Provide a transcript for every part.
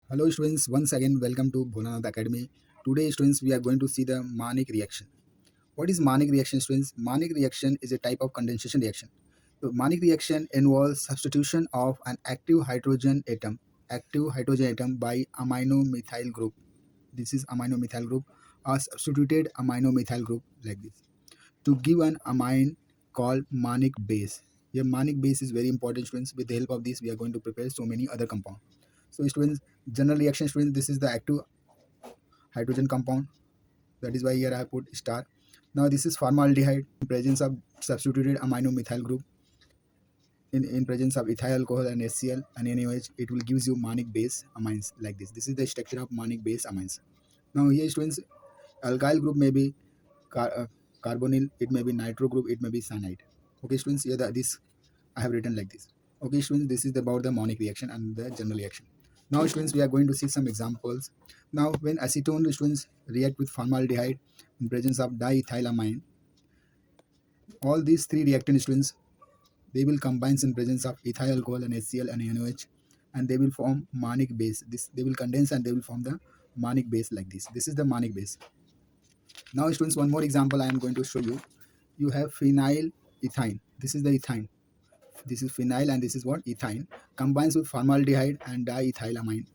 Hello students, once again welcome to Bholanath Academy. Today students we are going to see the Manik reaction. What is Manik reaction students? Manik reaction is a type of condensation reaction. So Manik reaction involves substitution of an active hydrogen atom by amino methyl group. This is amino methyl group or substituted amino methyl group like this to give an amine called Manik base. Here Manik base is very important students. With the help of this we are going to prepare so many other compounds. So students, general reaction students, this is the active hydrogen compound. That is why here I put star. Now this is formaldehyde in presence of substituted amino methyl group. In presence of ethyl alcohol and HCl and NaOH, it will gives you Manik base amines like this. This is the structure of Manik base amines. Now here students, alkyl group may be carbonyl, it may be nitro group, it may be cyanide. Okay students, here this I have written like this. Okay students, this is about the Manik reaction and the general reaction. Now students, we are going to see some examples. Now when acetone students react with formaldehyde in presence of diethylamine, all these three reactant students, they will combine in presence of ethyl alcohol and HCl and NaOH, and they will form Manik base. This they will condense and they will form the Manik base like this. This is the Manik base. Now students, one more example I am going to show you. You have phenyl ethine. This is the ethine. This is phenyl and this is what ethine combines with formaldehyde and diethylamine.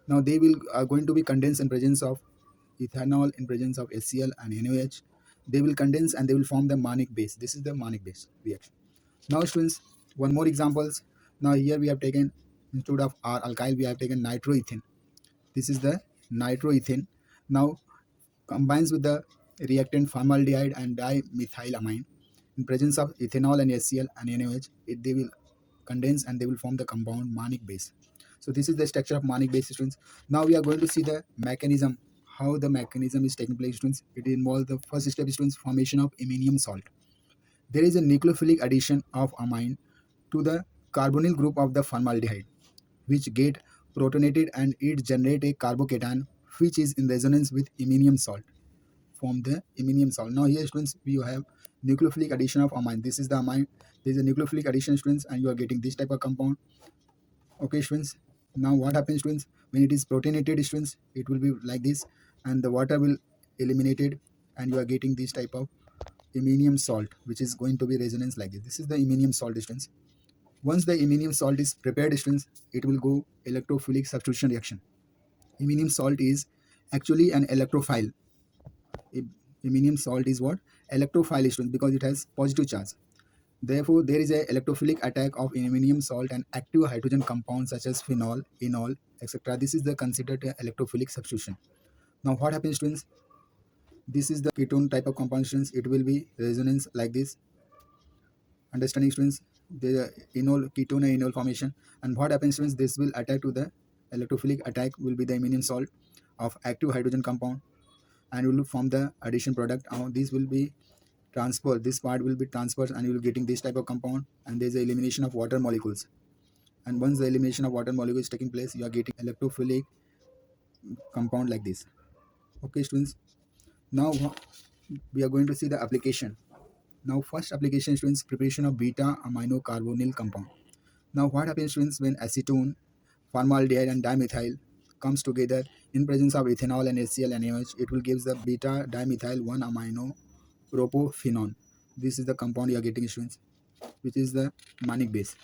Now they will are going to be condensed in presence of ethanol in presence of HCl and NaOH. They will condense and they will form the Manik base. This is the Manik base reaction. Now students, one more examples. Now here we have taken, instead of our alkyl we have taken nitroethane. This is the nitroethane. Now combines with the reactant formaldehyde and dimethylamine in presence of ethanol and HCl and NaOH. They will condense and they will form the compound Manik base. So this is the structure of Manik base students. Now we are going to see the mechanism, how the mechanism is taking place students. It involves the first step students, formation of iminium salt. There is a nucleophilic addition of amine to the carbonyl group of the formaldehyde, which get protonated and it generate a carbocation which is in resonance with iminium salt. Form the iminium salt. Now here students, we have nucleophilic addition of amine. This is the amine. There is a nucleophilic addition students and you are getting this type of compound. Okay students, now what happens students, when it is protonated students, it will be like this and the water will eliminated and you are getting this type of iminium salt which is going to be resonance like this. This is the iminium salt students. Once the iminium salt is prepared students, it will go electrophilic substitution reaction. Iminium salt is actually an electrophile. Iminium salt is what? Electrophile students, because it has positive charge. Therefore, there is a electrophilic attack of iminium salt and active hydrogen compounds such as phenol, enol, etc. This is the considered electrophilic substitution. Now, what happens students? This is the ketone type of compound students. It will be resonance like this. Understanding students? The enol, ketone and enol formation. And what happens students? This will attack to the electrophilic attack will be the iminium salt of active hydrogen compound and will form the addition product. This will be transferred. This part will be transferred and you will getting this type of compound, and there is a elimination of water molecules. And once the elimination of water molecules is taking place, you are getting electrophilic compound like this. Okay students, now we are going to see the application. Now first application students, preparation of beta amino carbonyl compound. Now what happens students, when acetone, formaldehyde and dimethyl comes together in presence of ethanol and HCl and NaOH, it will give the beta dimethyl 1 amino propophenone. This is the compound you are getting students, which is the Manik base.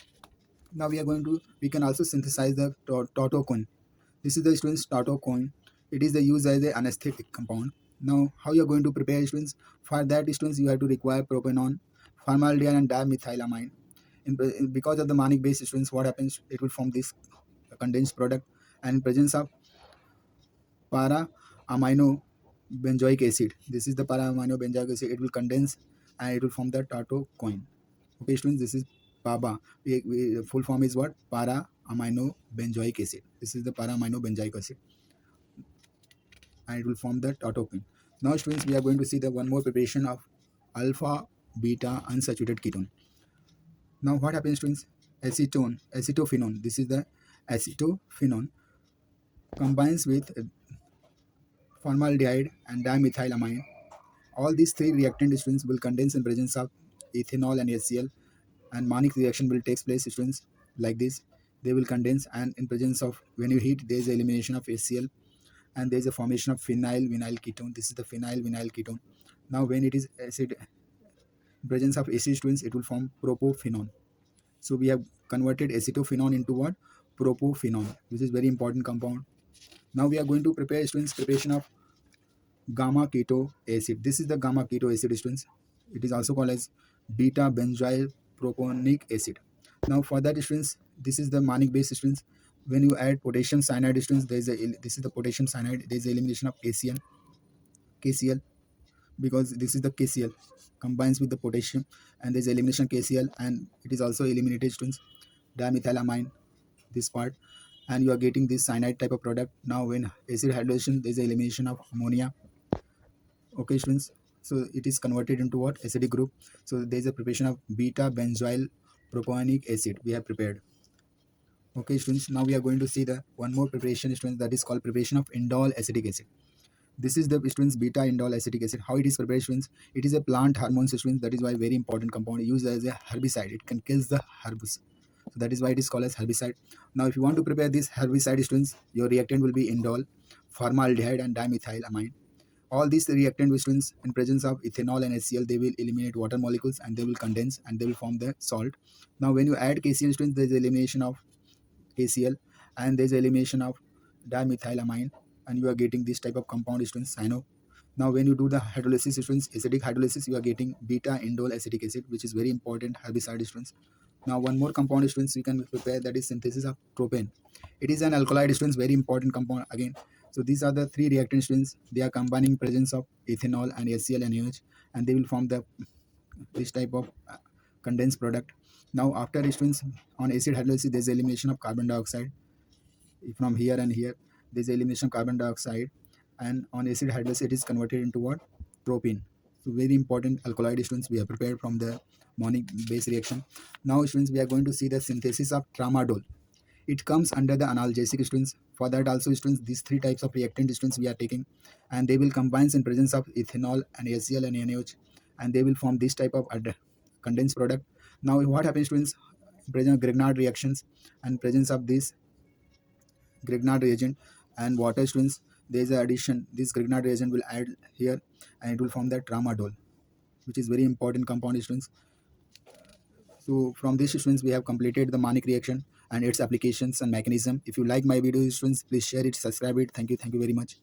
Now we can also synthesize the tautocoin. This is the students tautocoin. It is the used as an anesthetic compound. Now how you are going to prepare students? For that students, you have to require propanol, formaldehyde and dimethylamine. Because of the Manik base students, what happens? It will form this condensed product, and in presence of para amino benzoic acid. This is the para amino benzoic acid. It will condense and it will form the tautocoin. Okay students, this is PABA. Full form is what? Para amino benzoic acid. This is the para amino benzoic acid and it will form the tautocoin. Now students, we are going to see the one more preparation of alpha beta unsaturated ketone. Now what happens students? Acetophenone. This is the acetophenone combines with formaldehyde and dimethylamine. All these three reactant students will condense in presence of ethanol and HCl, and Manik reaction will take place students like this. they will condense, and in presence of, when you heat, there is elimination of HCl, and there is a formation of phenyl vinyl ketone. This is the phenyl vinyl ketone. Now when it is acid, presence of acid students, it will form propophenone. So we have converted acetophenone into what? Propophenone, which is very important compound. Now we are going to prepare students preparation of gamma keto acid. This is the gamma keto acid students. It is also called as beta benzoyl proponic acid. Now for that students, this is the manic base students. When you add potassium cyanide students, there is a, this is the potassium cyanide. There is a elimination of KCl, because this is the KCl combines with the potassium, and there is elimination of KCl, and it is also eliminated students dimethylamine, this part, and you are getting this cyanide type of product. Now when acid hydrogenation, there is elimination of ammonia. Okay students, so it is converted into what? Acidic group. So there is a preparation of beta benzoyl proponic acid we have prepared. Okay students, now we are going to see the one more preparation students, that is called preparation of indole acetic acid. This is the students beta indole acetic acid. How it is prepared students? It is a plant hormone students, that is why very important compound used as a herbicide. It can kill the herbs, so that is why it is called as herbicide. Now if you want to prepare this herbicide students, your reactant will be indole, formaldehyde and dimethylamine. All these reactant students, in presence of ethanol and HCl, they will eliminate water molecules, and they will condense, and they will form the salt. Now when you add KCl students, there is elimination of KCl, and there is elimination of dimethylamine, and you are getting this type of compound students, cyano. Now when you do the hydrolysis students, acidic hydrolysis, you are getting beta indole acetic acid, which is very important herbicide students. Now one more compound students we can prepare, that is synthesis of propane. It is an alkaloid students, very important compound again. So these are the three reactant students. They are combining presence of ethanol and HCl and NaOH, and they will form the this type of condensed product. Now after students, on acid hydrolysis, there is elimination of carbon dioxide. From here and here, there is elimination of carbon dioxide, and on acid hydrolysis, it is converted into what? Propene. So very important alkaloid students we have prepared from the Monic base reaction. Now students, we are going to see the synthesis of tramadol. It comes under the analgesic students. For that also students, these three types of reactant students we are taking, and they will combine in presence of ethanol and HCl and NaOH, and they will form this type of condensed product. Now what happens students? Presence of Grignard reactions, and presence of this Grignard reagent and water students, there is an addition. This Grignard reagent will add here, and it will form the tramadol, which is very important compound students. So from these students, we have completed the Monic reaction and its applications and mechanism. If you like my video students, please share it, subscribe it. Thank you very much.